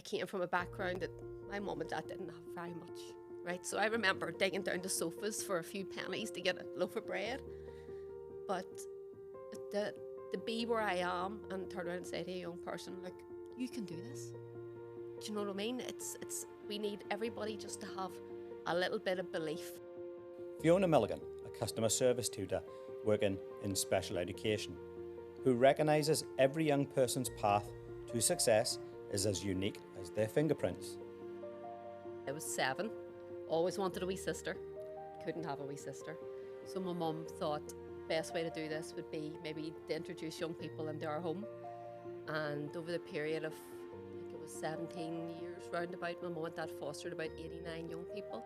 came from a background that my mum and dad didn't have very much, right? So I remember digging down the sofas for a few pennies to get a loaf of bread. But to be where I am and turn around and say to a young person, like, you can do this. Do you know what I mean? We need everybody just to have a little bit of belief. Fiona Milliken, a customer service tutor working in special education, who recognises every young person's path to success is as unique as their fingerprints. I was 7, always wanted a wee sister, couldn't have a wee sister. So my mum thought the best way to do this would be maybe to introduce young people into our home. And over the period of, I think it was 17 years roundabout, my mum and dad fostered about 89 young people.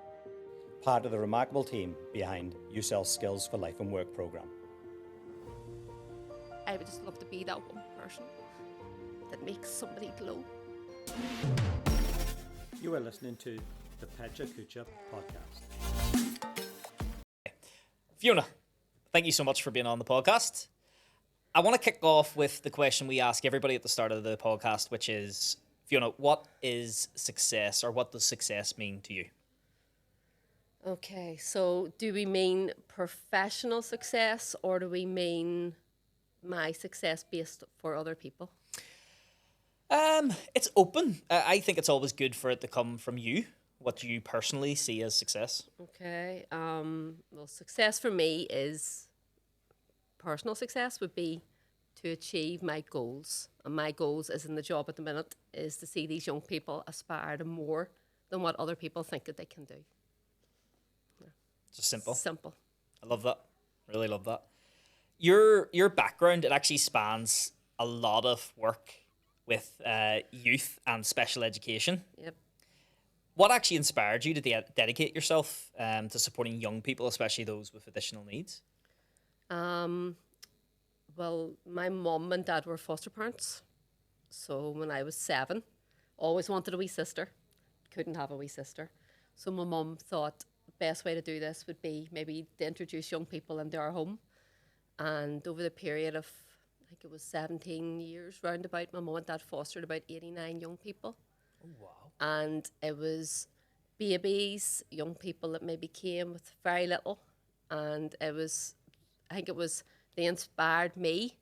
Part of the remarkable team behind Usel's Skills for Life and Work programme. I would just love to be that one person that makes somebody glow. You are listening to the Pecha Kucha podcast. Fiona, thank you so much for being on the podcast. I want to kick off with the question we ask everybody at the start of the podcast, which is, Fiona, what is success, or what does success mean to you? Okay, so do we mean professional success, or do we mean my success based for other people? It's open. I think it's always good for it to come from you, what you personally see as success. Okay, well, success for me is, personal success would be to achieve my goals. And my goals is in the job at the minute is to see these young people aspire to more than what other people think that they can do. Just simple. Simple. I love that. Really love that. Your background, it actually spans a lot of work with youth and special education. Yep. What actually inspired you to dedicate yourself to supporting young people, especially those with additional needs? Well, my mum and dad were foster parents. So when I was 7, always wanted a wee sister, couldn't have a wee sister. So my mum thought the best way to do this would be maybe to introduce young people into our home. And over the period of, I think it was 17 years roundabout, my mum and dad fostered about 89 young people. Oh, wow. And it was babies, young people that maybe came with very little. And it was, I think it was, they inspired me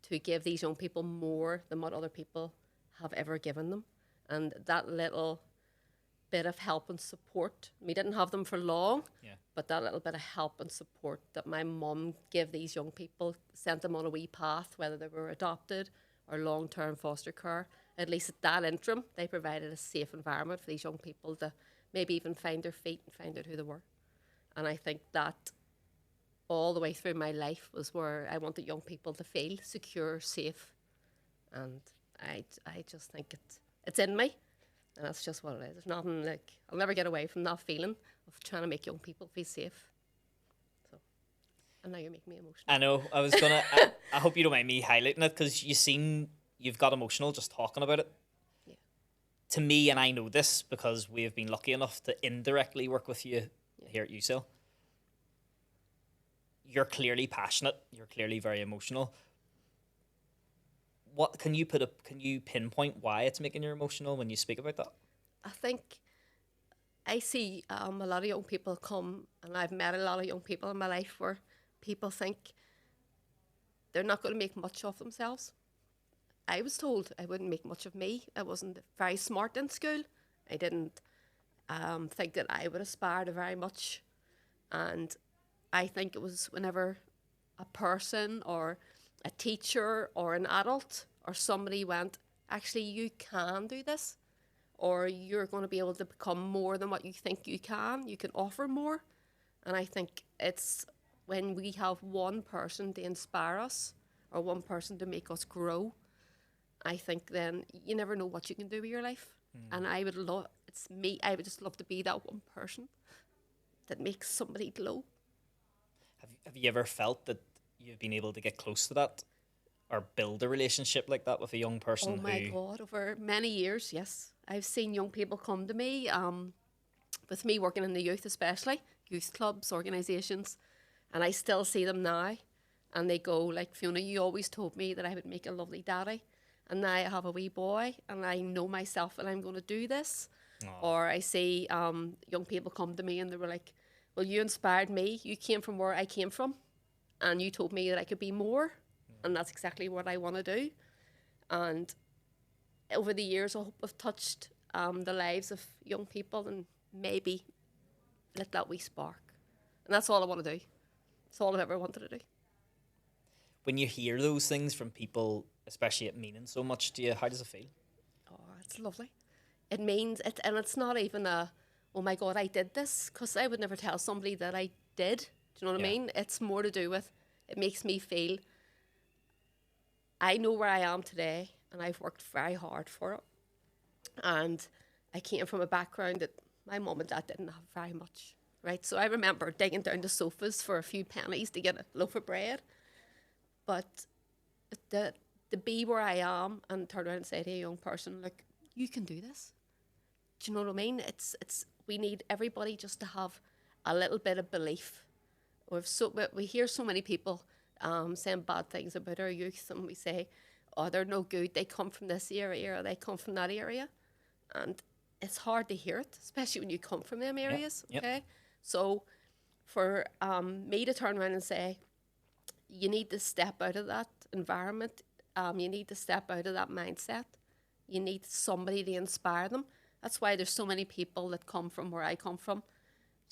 to give these young people more than what other people have ever given them. And that little bit of help and support, we didn't have them for long, but that little bit of help and support that my mum gave these young people, sent them on a wee path, whether they were adopted or long-term foster care. At least at that interim, they provided a safe environment for these young people to maybe even find their feet and find out who they were. And I think that all the way through my life was where I wanted young people to feel secure, safe. And I just think it's in me. And that's just what it is. There's nothing like, I'll never get away from that feeling of trying to make young people feel safe. So, and now you're making me emotional. I know. I was gonna. I hope you don't mind me highlighting it, because you've got emotional just talking about it. Yeah. To me, and I know this because we have been lucky enough to indirectly work with you here at Usel. You're clearly passionate. You're clearly very emotional. What can you pinpoint why it's making you emotional when you speak about that? I think I see a lot of young people come, and I've met a lot of young people in my life where people think they're not going to make much of themselves. I was told I wouldn't make much of me. I wasn't very smart in school. I didn't think that I would aspire to very much. And I think it was whenever a person or a teacher or an adult or somebody went, actually, you can do this, or you're going to be able to become more than what you think you can offer more. And I think it's when we have one person to inspire us or one person to make us grow, I think then you never know what you can do with your life. And I would just love to be that one person that makes somebody glow. Have you ever felt that you've been able to get close to that or build a relationship like that with a young person? Oh my God, over many years, yes. I've seen young people come to me, with me working in the youth especially, youth clubs, organisations, and I still see them now. And they go like, Fiona, you always told me that I would make a lovely daddy. and now I have a wee boy, and I know myself and I'm going to do this. Aw. Or I see young people come to me and they were like, well, you inspired me. You came from where I came from, and you told me that I could be more. And that's exactly what I want to do. And over the years, I hope I've touched the lives of young people and maybe lit that wee spark. And that's all I want to do. That's all I've ever wanted to do. When you hear those things from people, especially it meaning so much to you, how does it feel? Oh, it's lovely. It means it, and it's not even a, oh my God, I did this, because I would never tell somebody that I did. Do you know what I Yeah. mean? It's more to do with, it makes me feel, I know where I am today, and I've worked very hard for it. And I came from a background that my mum and dad didn't have very much, right? So I remember digging down the sofas for a few pennies to get a loaf of bread. But to be where I am and turn around and say to a young person, look, you can do this. Do you know what I mean? It's we need everybody just to have a little bit of belief. We hear so many people saying bad things about our youth, and we say, oh, they're no good. They come from this area or they come from that area, and it's hard to hear it, especially when you come from them areas. Yep. Okay, so for me to turn around and say, you need to step out of that environment. You need to step out of that mindset. You need somebody to inspire them. That's why there's so many people that come from where I come from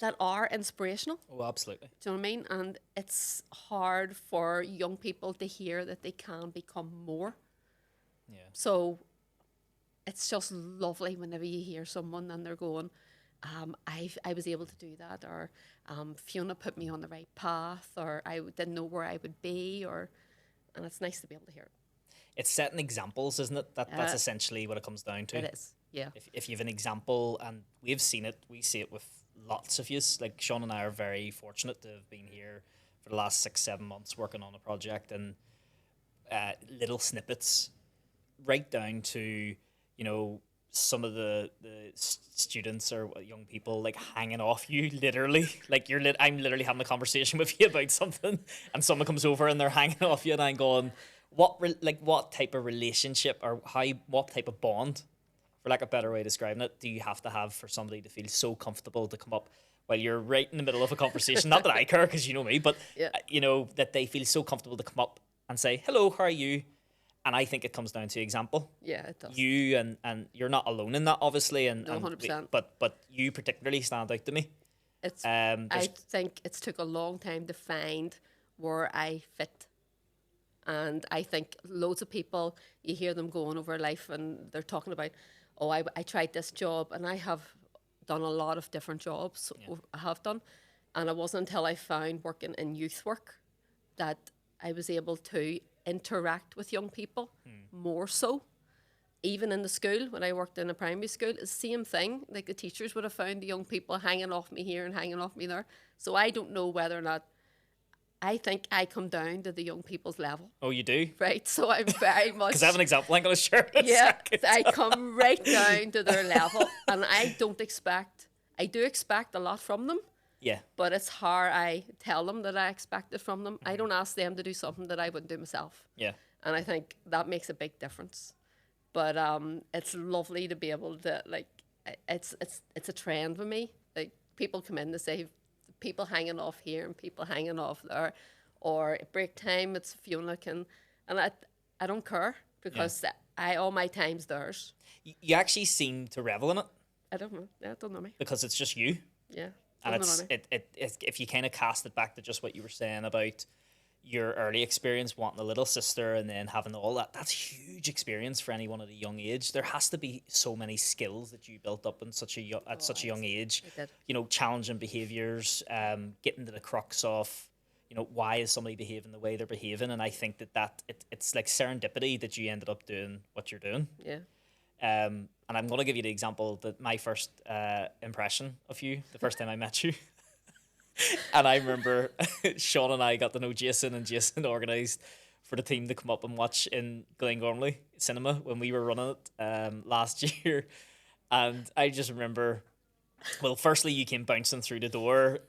that are inspirational. Oh, absolutely. Do you know what I mean? And it's hard for young people to hear that they can become more. Yeah. So it's just lovely whenever you hear someone and they're going, I was able to do that, or Fiona put me on the right path, or I didn't know where I would be, and it's nice to be able to hear it. It's setting examples, isn't it? That's Yeah. essentially what it comes down to. It is, yeah. If you have an example, and we've seen it, we see it with lots of yous. Like Sean and I are very fortunate to have been here for the last 6-7 months working on a project, and little snippets right down to, you know, some of the students or young people like hanging off you literally. Like I'm literally having a conversation with you about something, and someone comes over and they're hanging off you, and I'm going, what type of relationship, or what type of bond, for lack of a better way of describing it, do you have to have for somebody to feel so comfortable to come up while you're right in the middle of a conversation? Not that I care, because you know me, but Yeah. you know, that they feel so comfortable to come up and say, hello, how are you? And I think it comes down to example. Yeah, it does. You and you're not alone in that, obviously, and No, 100%. But you particularly stand out to me. It's. There's- I think it's took a long time to find where I fit, and I think loads of people, you hear them going over life and they're talking about, oh, I tried this job, and I have done a lot of different jobs. I have done, and it wasn't until I found working in youth work that I was able to interact with young people more so. Even in the school, when I worked in a primary school, it's the same thing. Like the teachers would have found the young people hanging off me here and hanging off me there. So I don't know whether or not, I think I come down to the young people's level, oh, you do? right? So I'm very much. Because I have an example I'm going to share in a Yeah, second. I come right down to their level, and I do expect a lot from them, Yeah. but it's hard. I tell them that I expect it from them. I don't ask them to do something that I wouldn't do myself. Yeah. And I think that makes a big difference. But it's lovely to be able to, like, it's a trend with me. Like, people come in to say, people hanging off here and people hanging off there, or at break time it's Fiona can, and I don't care, because all my time's theirs. You actually seem to revel in it, I don't know. Yeah, don't know me. because it's just you. Yeah. And Don't know me. it's if you kind of cast it back to just what you were saying about your early experience wanting a little sister and then having all that, that's huge experience for anyone at a young age. There has to be so many skills that you built up in such a young age. I did. You know, challenging behaviors, getting to the crux of, you know, why is somebody behaving the way they're behaving. And I think it's like serendipity that you ended up doing what you're doing. Yeah. And I'm going to give you the example that my first impression of you, the first time I met you. And I remember Sean and I got to know Jason, and Jason organised for the team to come up and watch in Glengormley Cinema when we were running it last year. And I just remember Well, firstly, you came bouncing through the door,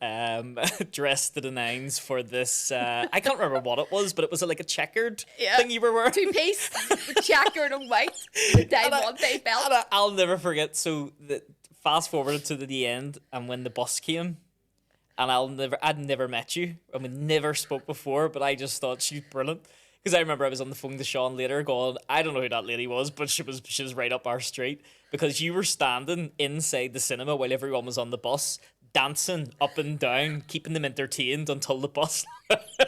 dressed to the nines for this. I can't remember what it was, but it was like a checkered thing you were wearing. Two-piece with checkered and white, the day one, day belt. I'll never forget. So fast forward to the end, and when the bus came, and I'd never met you, and we never spoke before, but I just thought she's brilliant. Because I remember I was on the phone to Sean later going, I don't know who that lady was, but she was right up our street. Because you were standing inside the cinema while everyone was on the bus, dancing up and down, keeping them entertained until the bus left.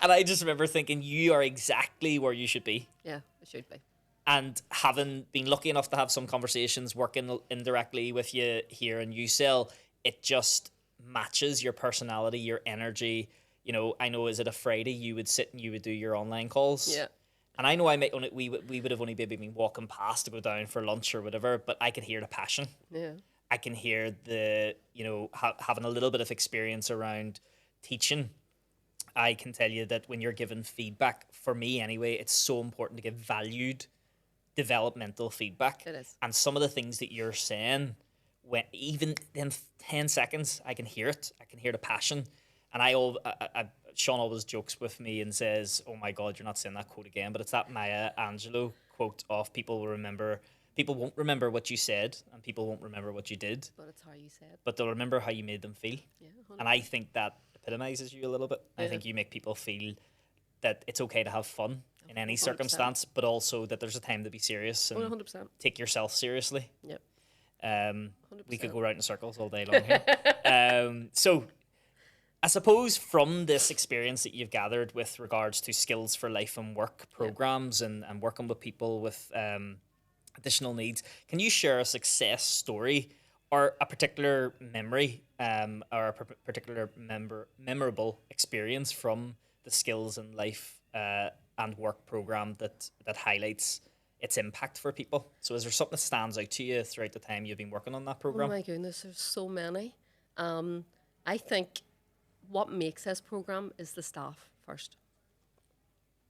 And I just remember thinking, you are exactly where you should be. Yeah, it should be. And having been lucky enough to have some conversations working indirectly with you here in Usel, it just matches your personality, your energy. You know, I know, is it a Friday you would sit and you would do your online calls? Yeah. And I know we would have only maybe been walking past to go down for lunch or whatever, but I could hear the passion. Yeah. I can hear the, having a little bit of experience around teaching. I can tell you that when you're given feedback, for me anyway, it's so important to give valued developmental feedback. It is. And some of the things that you're saying, when even in 10 seconds, I can hear it. I can hear the passion. And Sean always jokes with me and says, "Oh my God, you're not saying that quote again." But it's that Maya Angelou quote of people won't remember what you said, and people won't remember what you did, But it's how you said. but they'll remember how you made them feel. Yeah, And I think that epitomizes you a little bit. I Yeah. think you make people feel that it's okay to have fun in any 100%. circumstance, but also that there's a time to be serious and 100%. take yourself seriously. Yep. We could 100%. go around in circles all day long here. So I suppose from this experience that you've gathered with regards to skills for life and work programs and working with people with additional needs, can you share a success story or a particular memory or a particular memorable experience from the skills and life and work program that highlights its impact for people? So is there something that stands out to you throughout the time you've been working on that Oh program? my goodness, there's so many. I think what makes this program is the staff first.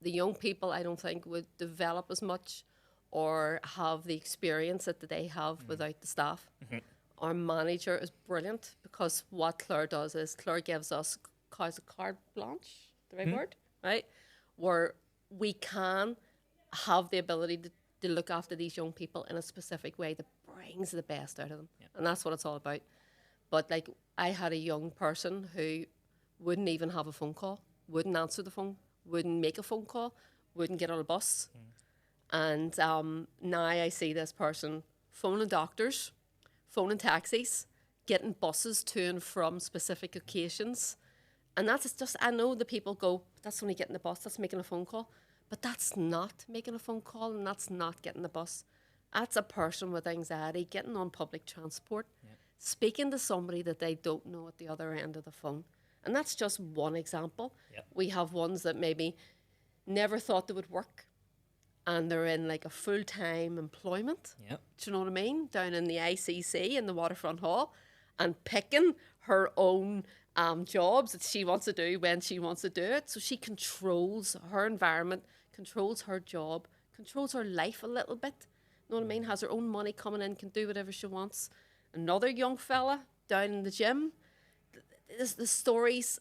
The young people, I don't think, would develop as much or have the experience that they have without the staff. Our manager is brilliant because what Claire does is Claire gives us carte blanche, the right word, right? Where we can have the ability to look after these young people in a specific way that brings the best out of them. And that's what it's all about. But like, I had a young person who wouldn't even have a phone call, wouldn't answer the phone, wouldn't make a phone call, wouldn't get on a bus. And now I see this person phoning doctors, phoning taxis, getting buses to and from specific occasions. And that's just, I know the people go, that's only getting the bus, that's making a phone call. But that's not making a phone call and that's not getting the bus. That's a person with anxiety getting on public transport, speaking to somebody that they don't know at the other end of the phone. And that's just one example. We have ones that maybe never thought they would work and they're in like a full-time employment. Do you know what I mean? Down in the ICC in the Waterfront Hall and picking her own jobs that she wants to do when she wants to do it. So she controls her environment, controls her job, controls her life a little bit. You know what I mean? Has her own money coming in, can do whatever she wants. Another young fella down in the gym. The stories,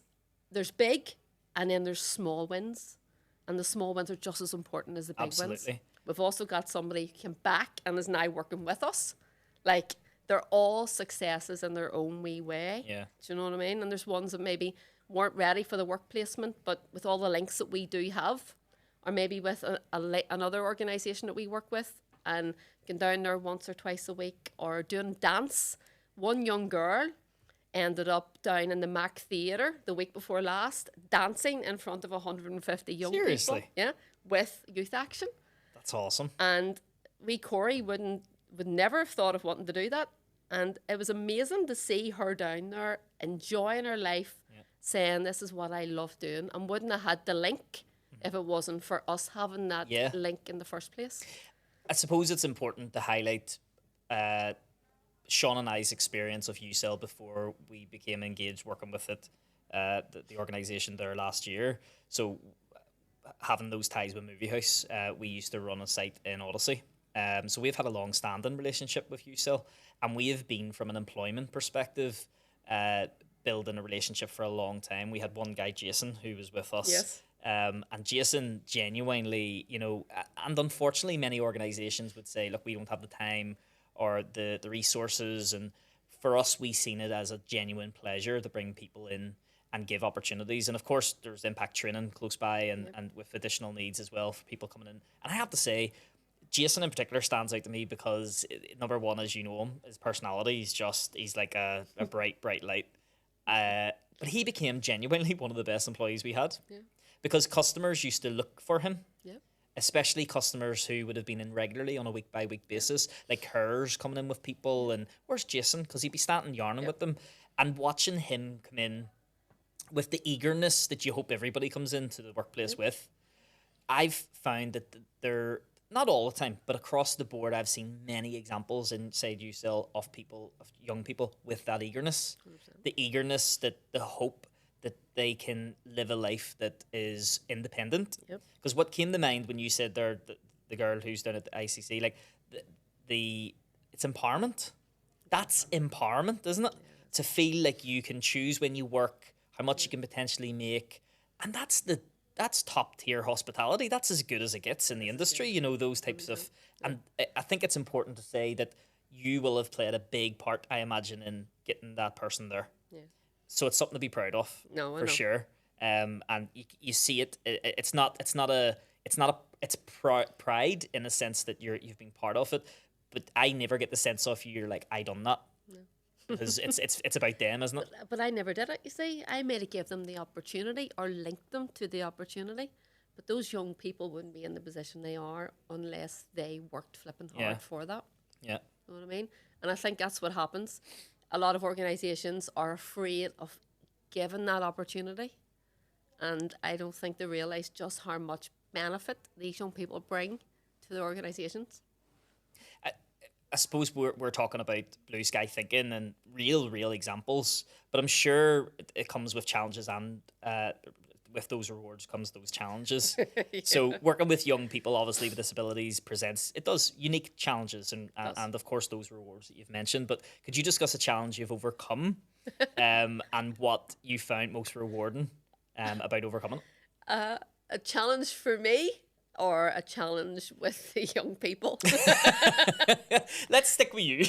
there's big and then there's small wins. And the small wins are just as important as the big wins. We've also got somebody who came back and is now working with us. Like, they're all successes in their own wee way. Do you know what I mean? And there's ones that maybe weren't ready for the work placement, but with all the links that we do have, or maybe with another organisation that we work with, and going down there once or twice a week, or doing dance. One young girl ended up down in the Mac Theatre the week before last, dancing in front of 150 young people. Yeah, with Youth Action. That's awesome. And Corey would never have thought of wanting to do that. And it was amazing to see her down there enjoying her life, saying this is what I love doing, and wouldn't have had the link if it wasn't for us having that link in the first place. I suppose it's important to highlight Sean and I's experience of UCell before we became engaged working with it, the organisation there last year. So having those ties with Movie House, we used to run a site in Odyssey, So we've had a long-standing relationship with Usel, and we have been, from an employment perspective, building a relationship for a long time. We had one guy, Jason, who was with us. Yes. And Jason genuinely, and unfortunately many organizations would say, look, we don't have the time or the resources. And for us, we seen it as a genuine pleasure to bring people in and give opportunities. And of course, there's impact training close by and with additional needs as well for people coming in. And I have to say, Jason in particular stands out to me because, number one, as you know him, his personality, he's like a bright light. But he became genuinely one of the best employees we had. Yeah. Because customers used to look for him, Yeah. especially customers who would have been in regularly on a week-by-week basis, like hers coming in with people, and where's Jason? Because he'd be standing yarning with them, and watching him come in with the eagerness that you hope everybody comes into the workplace with. I've found that they're, not all the time, but across the board, I've seen many examples inside USL of people, of young people with that eagerness, 100%. The eagerness, that the hope that they can live a life that is independent. Because what came to mind when you said there, the girl who's down at the ICC, like it's empowerment. That's empowerment, isn't it? To feel like you can choose when you work, how much you can potentially make, and that's top tier hospitality. That's as good as it gets in the industry, those types of. And I think it's important to say that you will have played a big part, I imagine, in getting that person there. Yeah. So it's something to be proud of, No, I for know. sure. And you see it. It's pride in the sense that you've been part of it. But I never get the sense of you're like, I done that. No. Because it's about them, isn't it? But I never did it, you see. I made it give them the opportunity or link them to the opportunity. But those young people wouldn't be in the position they are unless they worked flipping hard for that. Yeah. You know what I mean? And I think that's what happens. A lot of organisations are afraid of giving that opportunity. And I don't think they realise just how much benefit these young people bring to their organisations. I suppose we're talking about blue sky thinking and real examples, but I'm sure it comes with challenges, and with those rewards comes those challenges. So working with young people, obviously with disabilities, does unique challenges and of course those rewards that you've mentioned. But could you discuss a challenge you've overcome, and what you found most rewarding about overcoming it? A challenge for me, or a challenge with the young people? Let's stick with you.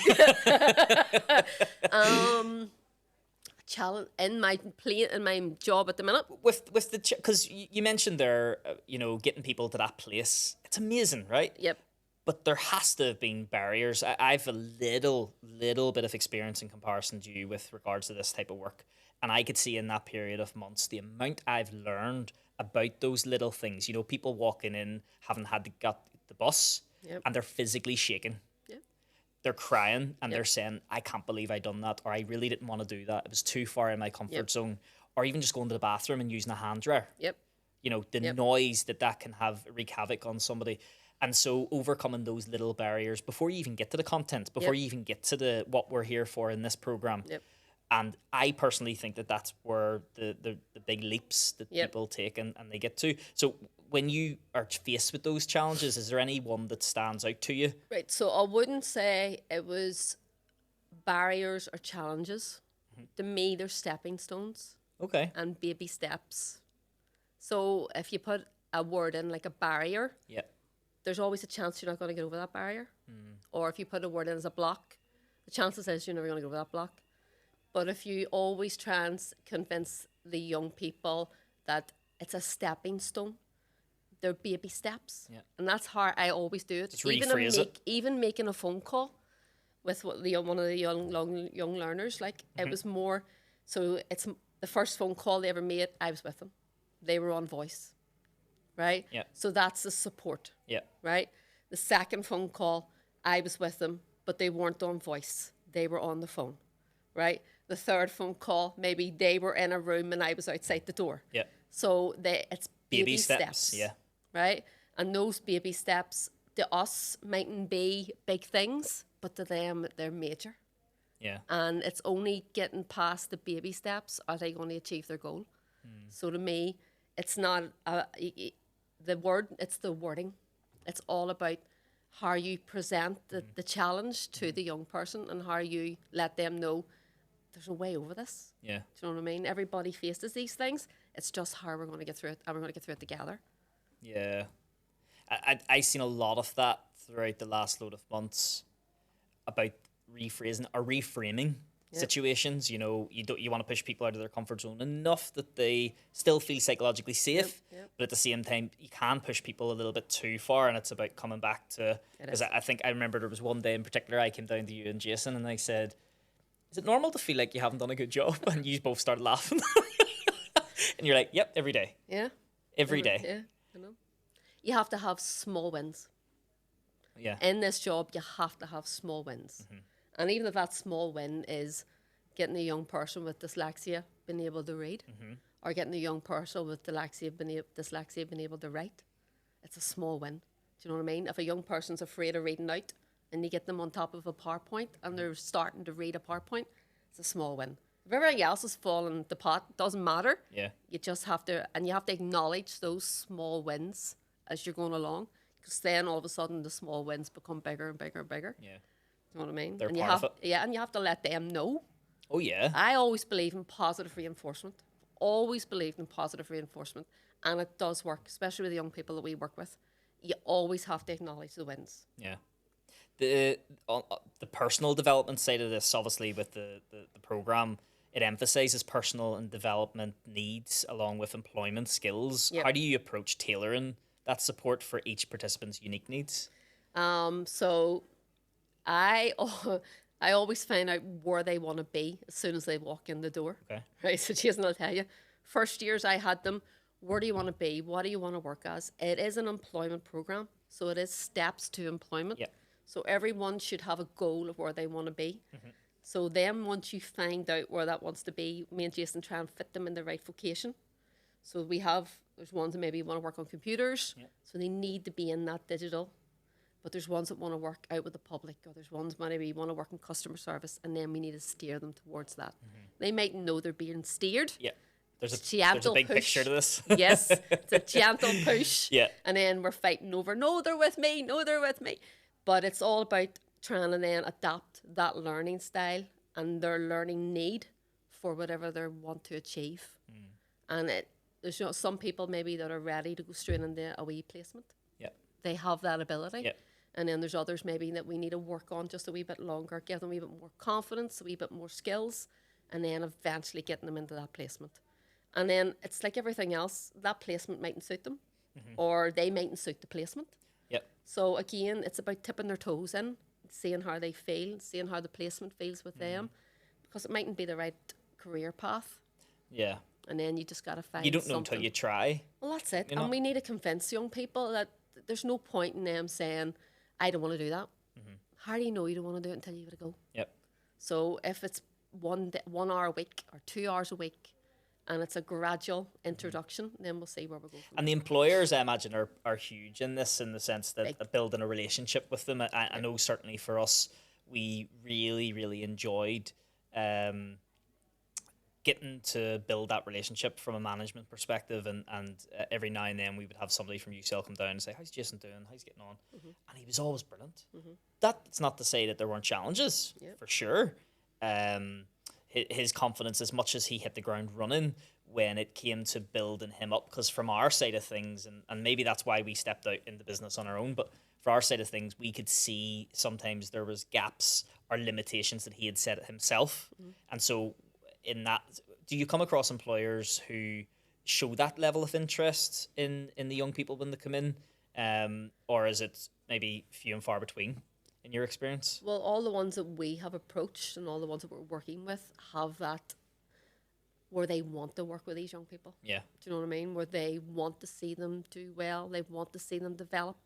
Challenge in my job at the minute. With the because you mentioned there, getting people to that place. It's amazing, right? Yep. But there has to have been barriers. I've a little bit of experience in comparison to you with regards to this type of work, and I could see in that period of months the amount I've learned about those little things. People walking in, haven't had to get the bus, and they're physically shaking. Yep. They're crying, and they're saying, I can't believe I done that, or I really didn't want to do that. It was too far in my comfort zone. Or even just going to the bathroom and using a hand dryer. Yep. The noise that can wreak havoc on somebody. And so overcoming those little barriers before you even get to the content, before you even get to what we're here for in this program. Yep. And I personally think that that's where the big leaps that people take and they get to. So when you are faced with those challenges, is there any one that stands out to you? Right. So I wouldn't say it was barriers or challenges. Mm-hmm. To me, they're stepping stones. Okay. And baby steps. So if you put a word in like a barrier, there's always a chance you're not going to get over that barrier. Mm. Or if you put a word in as a block, the chances is you're never going to get over that block. But if you always try and convince the young people that it's a stepping stone, they're baby steps. Yeah. And that's how I always do it. Just rephrase it. Even making a phone call with one of the young learners, it was more, so it's the first phone call they ever made, I was with them. They were on voice, right? Yeah. So that's the support. Yeah. Right? The second phone call, I was with them, but they weren't on voice. They were on the phone, right? The third phone call, maybe they were in a room and I was outside the door. Yeah. So it's baby steps. Yeah. Right? And those baby steps to us mightn't be big things, but to them they're major. Yeah. And it's only getting past the baby steps are they going to achieve their goal. Mm. So to me, it's not the word, it's the wording. It's all about how you present the challenge to the young person and how you let them know there's a way over this. Yeah. Do you know what I mean? Everybody faces these things. It's just how we're going to get through it, and we're going to get through it together. Yeah. I seen a lot of that throughout the last load of months about rephrasing or reframing situations. You know, you want to push people out of their comfort zone enough that they still feel psychologically safe, but at the same time you can push people a little bit too far, and it's about coming back to, because I think I remember there was one day in particular I came down to you and Jason and I said, is it normal to feel like you haven't done a good job? And you both started laughing. And you're like, yep, every day. Yeah. Every day. Yeah, I know. You have to have small wins. Yeah. In this job, you have to have small wins. And even if that small win is getting a young person with dyslexia being able to read, or getting a young person with dyslexia being able to write, it's a small win. Do you know what I mean? If a young person's afraid of reading out and you get them on top of a PowerPoint and they're starting to read a PowerPoint, it's a small win. If everything else is falling the pot, it doesn't matter. Yeah. You just have to, and you have to acknowledge those small wins as you're going along, because then all of a sudden the small wins become bigger and bigger and bigger. Yeah. You know what I mean? They're and part of it. Yeah, and you have to let them know. Oh, yeah. I always believe in positive reinforcement. Always believed in positive reinforcement, and it does work, especially with the young people that we work with. You always have to acknowledge the wins. Yeah. The personal development side of this, obviously, with the program, it emphasizes personal and development needs along with employment skills. Yep. How do you approach tailoring that support for each participant's unique needs? So I always find out where they want to be as soon as they walk in the door. Okay. Right. So Jason, I'll tell you, first years I had them. Where do you want to be? What do you want to work as? It is an employment program, so it is steps to employment. Yep. So everyone should have a goal of where they want to be. So then once you find out where that wants to be, me and Jason try and fit them in the right vocation. So there's ones that maybe want to work on computers, so they need to be in that digital. But there's ones that want to work out with the public, or there's ones maybe want to work in customer service, and then we need to steer them towards that. They might know they're being steered. Yeah. There's a Gentle big push. picture to this. Yes, it's a gentle push. Yeah. And then we're fighting over, no, they're with me, no, they're with me. But it's all about trying to then adapt that learning style and their learning need for whatever they want to achieve. And there's some people maybe that are ready to go straight into a wee placement. Yeah. They have that ability. Yeah. And then there's others maybe that we need to work on just a wee bit longer, give them a wee bit more confidence, a wee bit more skills, and then eventually getting them into that placement. And then it's like everything else, that placement mightn't suit them, or they mightn't suit the placement. Yep. So again, it's about tipping their toes in, seeing how they feel, seeing how the placement feels with them, because it mightn't be the right career path. Yeah. And then you just got to find You don't know something. until you try. Well, that's it. You know? And we need to convince young people that there's no point in them saying, I don't want to do that. How do you know you don't want to do it until you give it a go? Yep. So if it's 1 hour a week or 2 hours a week, and it's a gradual introduction, then we'll see where we go from And the employers, I imagine, are huge in this, in the sense that building a relationship with them. I know certainly for us, we really, really enjoyed getting to build that relationship from a management perspective. And every now and then we would have somebody from Usel come down and say, how's Jason doing? How's he getting on? And he was always brilliant. That's not to say that there weren't challenges, for sure. His confidence, as much as he hit the ground running when it came to building him up, because from our side of things, and maybe that's why we stepped out in the business on our own, but for our side of things, we could see sometimes there was gaps or limitations that he had set himself. And so in that, do you come across employers who show that level of interest in the young people when they come in? Or is it maybe few and far between in your experience? Well, all the ones that we have approached and all the ones that we're working with have that where they want to work with these young people. Yeah. Do you know what I mean? Where they want to see them do well, they want to see them develop.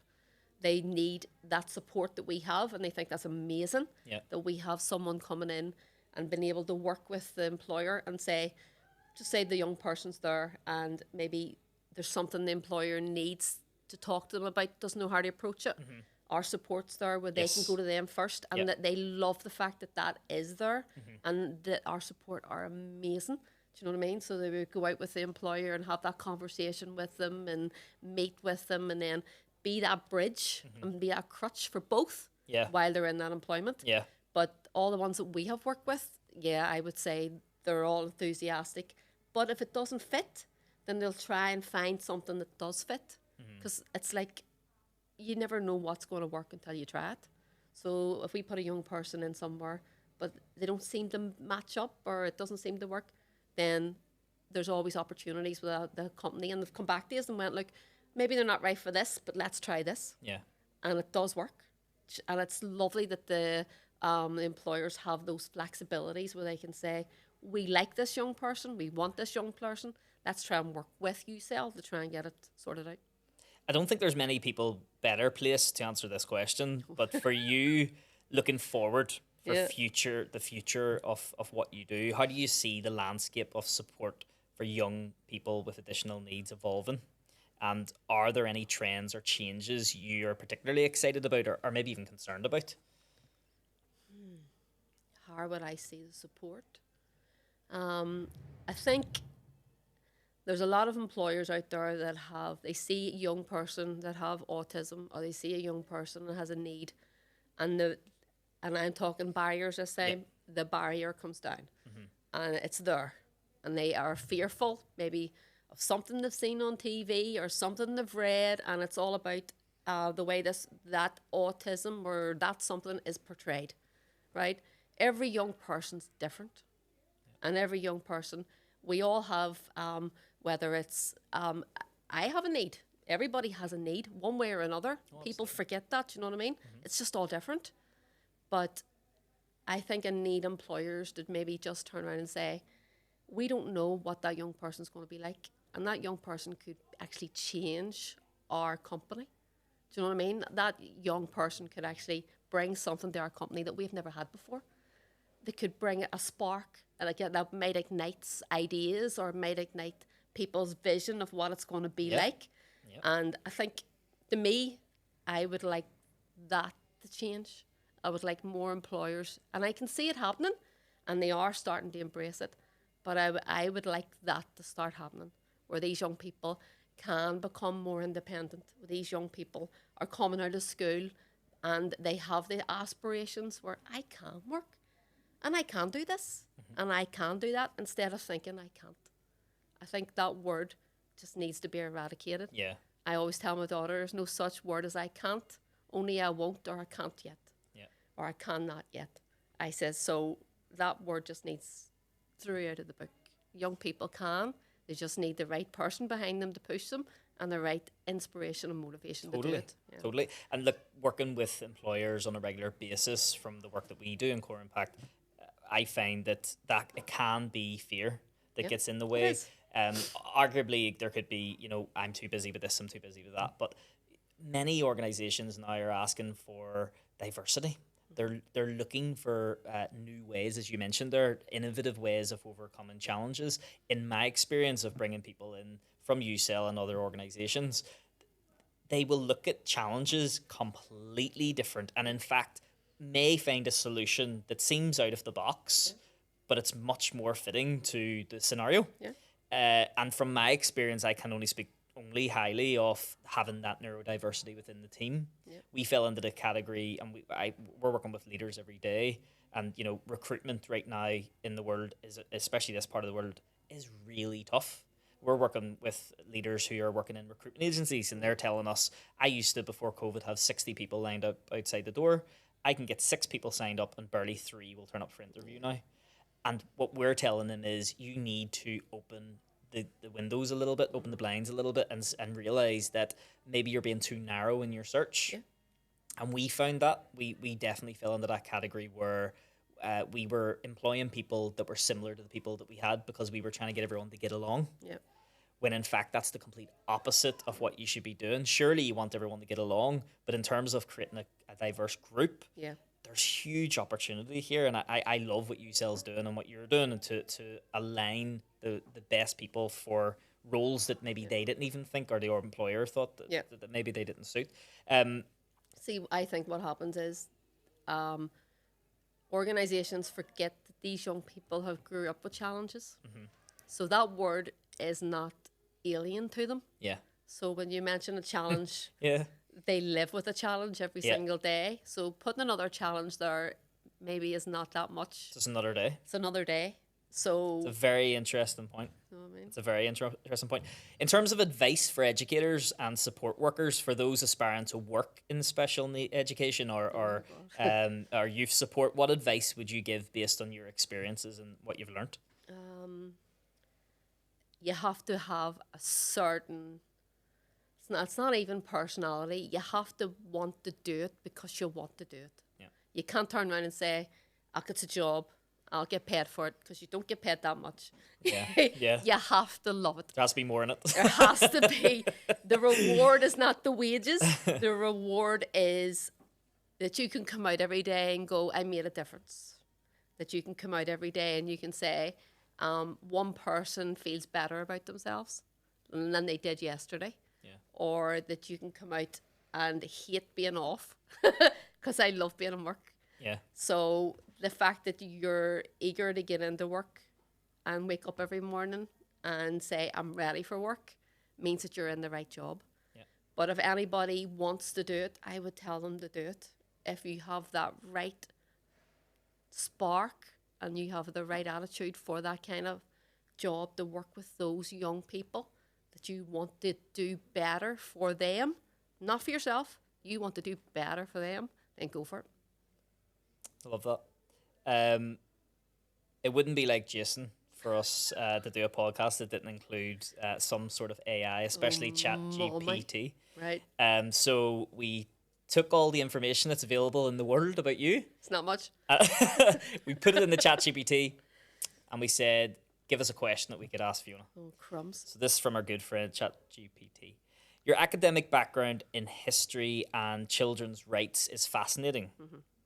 They need that support that we have, and they think that's amazing that we have someone coming in and being able to work with the employer and say, just say the young person's there and maybe there's something the employer needs to talk to them about, doesn't know how to approach it. Our support's there where they can go to them first, and that they love the fact that that is there, and that our support are amazing. Do you know what I mean? So they would go out with the employer and have that conversation with them and meet with them, and then be that bridge and be a crutch for both Yeah. while they're in that employment. Yeah. But all the ones that we have worked with, yeah, I would say they're all enthusiastic. But if it doesn't fit, then they'll try and find something that does fit. Because it's like you never know what's going to work until you try it. So if we put a young person in somewhere, but they don't seem to match up or it doesn't seem to work, then there's always opportunities with the company. And they've come back to us and went, look, maybe they're not right for this, but let's try this. Yeah. And it does work. And it's lovely that the employers have those flexibilities where they can say, we like this young person, we want this young person, let's try and work with Usel to try and get it sorted out. I don't think there's many people better placed to answer this question, but for you, looking forward for Yeah. the future of what you do, how do you see the landscape of support for young people with additional needs evolving? And are there any trends or changes you're particularly excited about or maybe even concerned about? How would I see the support? I think there's a lot of employers out there that they see a young person that have autism or they see a young person that has a need, and I'm talking barriers this time, the barrier comes down and it's there, and they are fearful maybe of something they've seen on TV or something they've read, and it's all about the way that autism or that something is portrayed, right? Every young person's different, and every young person, we all have, whether it's, I have a need. Everybody has a need, one way or another. People forget that, you know what I mean? It's just all different. But I think I need employers to maybe just turn around and say, we don't know what that young person's going to be like. And that young person could actually change our company. Do you know what I mean? That young person could actually bring something to our company that we've never had before. They could bring a spark, and again, that might ignite ideas or might ignite people's vision of what it's going to be like. Yep. And I think, to me, I would like that to change. I would like more employers, and I can see it happening, and they are starting to embrace it. But I would like that to start happening, where these young people can become more independent. Where these young people are coming out of school, and they have the aspirations where I can work. And I can do this, and I can do that, instead of thinking I can't. I think that word just needs to be eradicated. Yeah. I always tell my daughter, there's no such word as I can't, only I won't or I can't yet, Yeah. or I cannot yet. I says, so that word just needs through out of the book. Young people can, they just need the right person behind them to push them and the right inspiration and motivation to do it. Yeah. Totally. And look, working with employers on a regular basis from the work that we do in Core Impact, I find that it can be fear that gets in the way. Arguably, there could be, I'm too busy with this, I'm too busy with that. But many organizations now are asking for diversity. They're looking for new ways, as you mentioned, they're innovative ways of overcoming challenges. In my experience of bringing people in from UCell and other organizations, they will look at challenges completely different, and in fact may find a solution that seems out of the box, but it's much more fitting to the scenario. And from my experience, I can only speak highly of having that neurodiversity within the team. We fell into the category, and we're working with leaders every day, and recruitment right now in the world is, especially this part of the world, is really tough. We're working with leaders who are working in recruitment agencies, and they're telling us, I used to, before COVID, have 60 people lined up outside the door. I can get 6 people signed up and barely 3 will turn up for interview now. And what we're telling them is, you need to open the windows a little bit, open the blinds a little bit, and realize that maybe you're being too narrow in your search. And we found that we definitely fell into that category where we were employing people that were similar to the people that we had, because we were trying to get everyone to get along. When in fact, that's the complete opposite of what you should be doing. Surely you want everyone to get along, but in terms of creating a diverse group, there's huge opportunity here. And I love what UCell's doing and what you're doing, and to align the best people for roles that maybe they didn't even think, or the employer thought that maybe they didn't suit. See, I think what happens is organizations forget that these young people have grew up with challenges. So that word is not alien to them. So when you mention a challenge, they live with a challenge every Yeah. single day. So putting another challenge there maybe is not that much. Just another day. It's another day. It's So, a very interesting point. you know what I mean? It's a very interesting point. In terms of advice for educators and support workers, for those aspiring to work in special need education or youth support, what advice would you give based on your experiences and what you've learned? You have to have a certain, it's not even personality. You have to want to do it because you want to do it. Yeah. You can't turn around and say, "Oh, it's a job. I'll get paid for it," because you don't get paid that much. Yeah. Yeah. You have to love it. There has to be more in it. There has to be. The reward is not the wages. The reward is that you can come out every day and go, "I made a difference." That you can come out every day and you can say, one person feels better about themselves than they did yesterday. Yeah. Or that you can come out and hate being off, because I love being in work. Yeah. So the fact that you're eager to get into work and wake up every morning and say, "I'm ready for work," means that you're in the right job. Yeah. But if anybody wants to do it, I would tell them to do it. If you have that right spark and you have the right attitude for that kind of job, to work with those young people, that you want to do better for them, not for yourself, you want to do better for them, then go for it. I love that. It wouldn't be like Jason for us to do a podcast that didn't include some sort of AI, especially Chat GPT. Right? So we took all the information that's available in the world about you. It's not much. We put it in the Chat GPT and we said, give us a question that we could ask Fiona. Oh, crumbs. So this is from our good friend Chat GPT. Your academic background in history and children's rights is fascinating.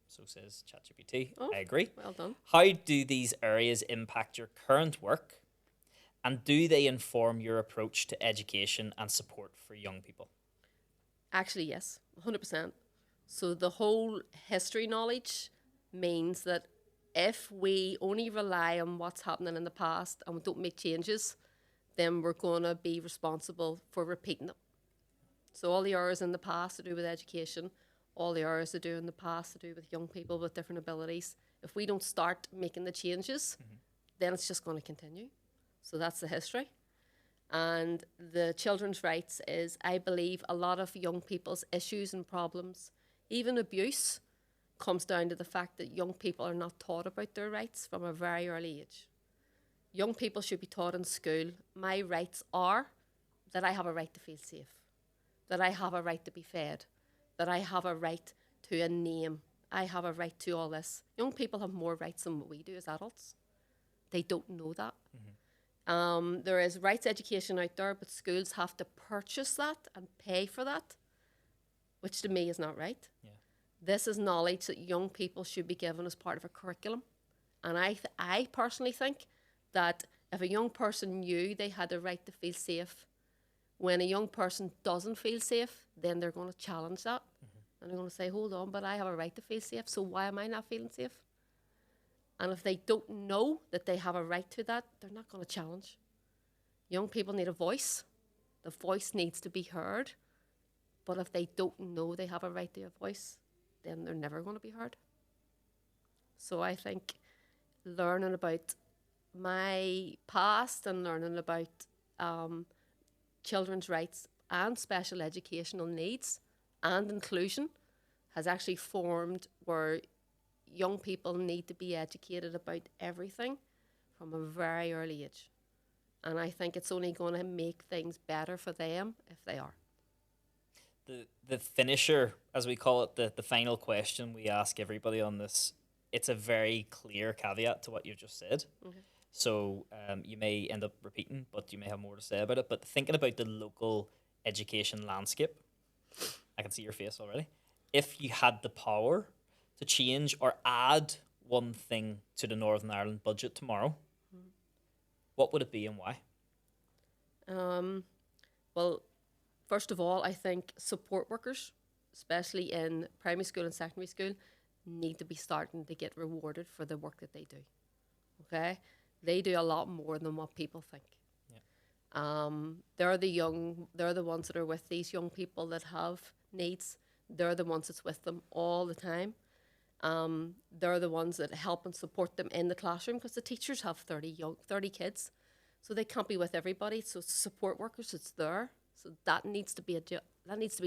So says ChatGPT. Oh, I agree. well done. How do these areas impact your current work? And do they inform your approach to education and support for young people? Actually, yes, 100%. So the whole history knowledge means that if we only rely on what's happening in the past and we don't make changes, then we're going to be responsible for repeating them. So all the errors in the past to do with education, all the errors to do in the past to do with young people with different abilities, if we don't start making the changes, then it's just going to continue. So that's the history. And the children's rights is, I believe, a lot of young people's issues and problems, even abuse, comes down to the fact that young people are not taught about their rights from a very early age. Young people should be taught in school, my rights are that I have a right to feel safe, that I have a right to be fed, that I have a right to a name, I have a right to all this. Young people have more rights than what we do as adults. They don't know that. There is rights education out there, but schools have to purchase that and pay for that, which to me is not right. Yeah. This is knowledge that young people should be given as part of a curriculum. And I personally think that if a young person knew they had the right to feel safe, when a young person doesn't feel safe, then they're going to challenge that. And they're going to say, hold on, but I have a right to feel safe, so why am I not feeling safe? And if they don't know that they have a right to that, they're not going to challenge. Young people need a voice. The voice needs to be heard. But if they don't know they have a right to a voice, then they're never going to be heard. So I think learning about my past and learning about children's rights and special educational needs and inclusion has actually formed where young people need to be educated about everything from a very early age. And I think it's only going to make things better for them if they are. The finisher, as we call it, the final question we ask everybody on this, it's a very clear caveat to what you've just said. So you may end up repeating, but you may have more to say about it. But thinking about the local education landscape, I can see your face already. If you had the power to change or add one thing to the Northern Ireland budget tomorrow, what would it be and why? Well, first of all, I think support workers, especially in primary school and secondary school, need to be starting to get rewarded for the work that they do. Okay? They do a lot more than what people think. Yeah. They're the ones that are with these young people that have needs, they're the ones that's with them all the time. They're the ones that help and support them in the classroom, because the teachers have 30 kids, so they can't be with everybody. So it's support workers, it's there. So that needs to be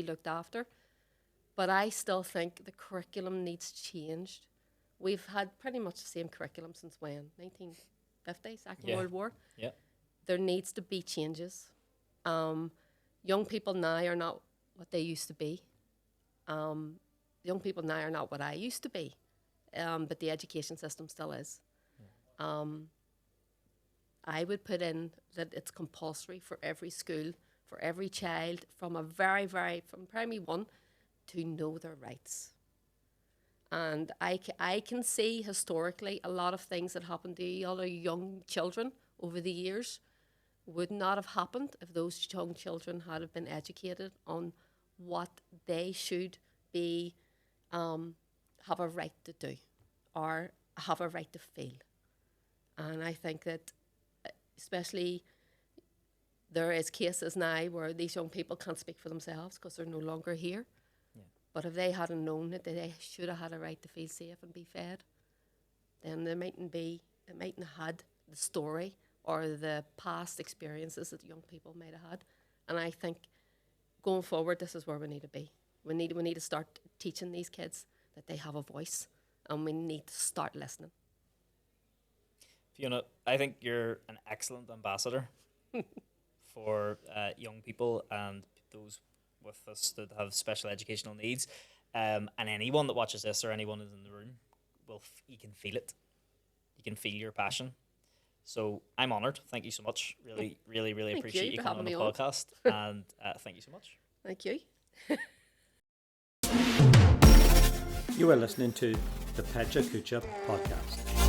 looked after. But I still think the curriculum needs changed. We've had pretty much the same curriculum since when? 1950, Second World War. Yeah. There needs to be changes. Young people now are not what they used to be. Young people now are not what I used to be, but the education system still is. I would put in that it's compulsory for every school, for every child, from from primary one, to know their rights. And I can see historically a lot of things that happened to other young children over the years would not have happened if those young children had have been educated on what they should be, have a right to do, or have a right to feel. And I think that, especially, there is cases now where these young people can't speak for themselves because they're no longer here. Yeah. But if they hadn't known that they should have had a right to feel safe and be fed, then they mightn't have had the story or the past experiences that young people might have had. And I think going forward, this is where we need to be. We need to start teaching these kids that they have a voice, and we need to start listening. Fiona, I think you're an excellent ambassador for young people and those with us that have special educational needs. And anyone that watches this, or anyone who's in the room, you can feel it. You can feel your passion. So I'm honoured. Thank you so much. Really, really, really Thank appreciate you coming on the having me on. podcast. And thank you so much. Thank you. You are listening to the Pecha Kucha podcast.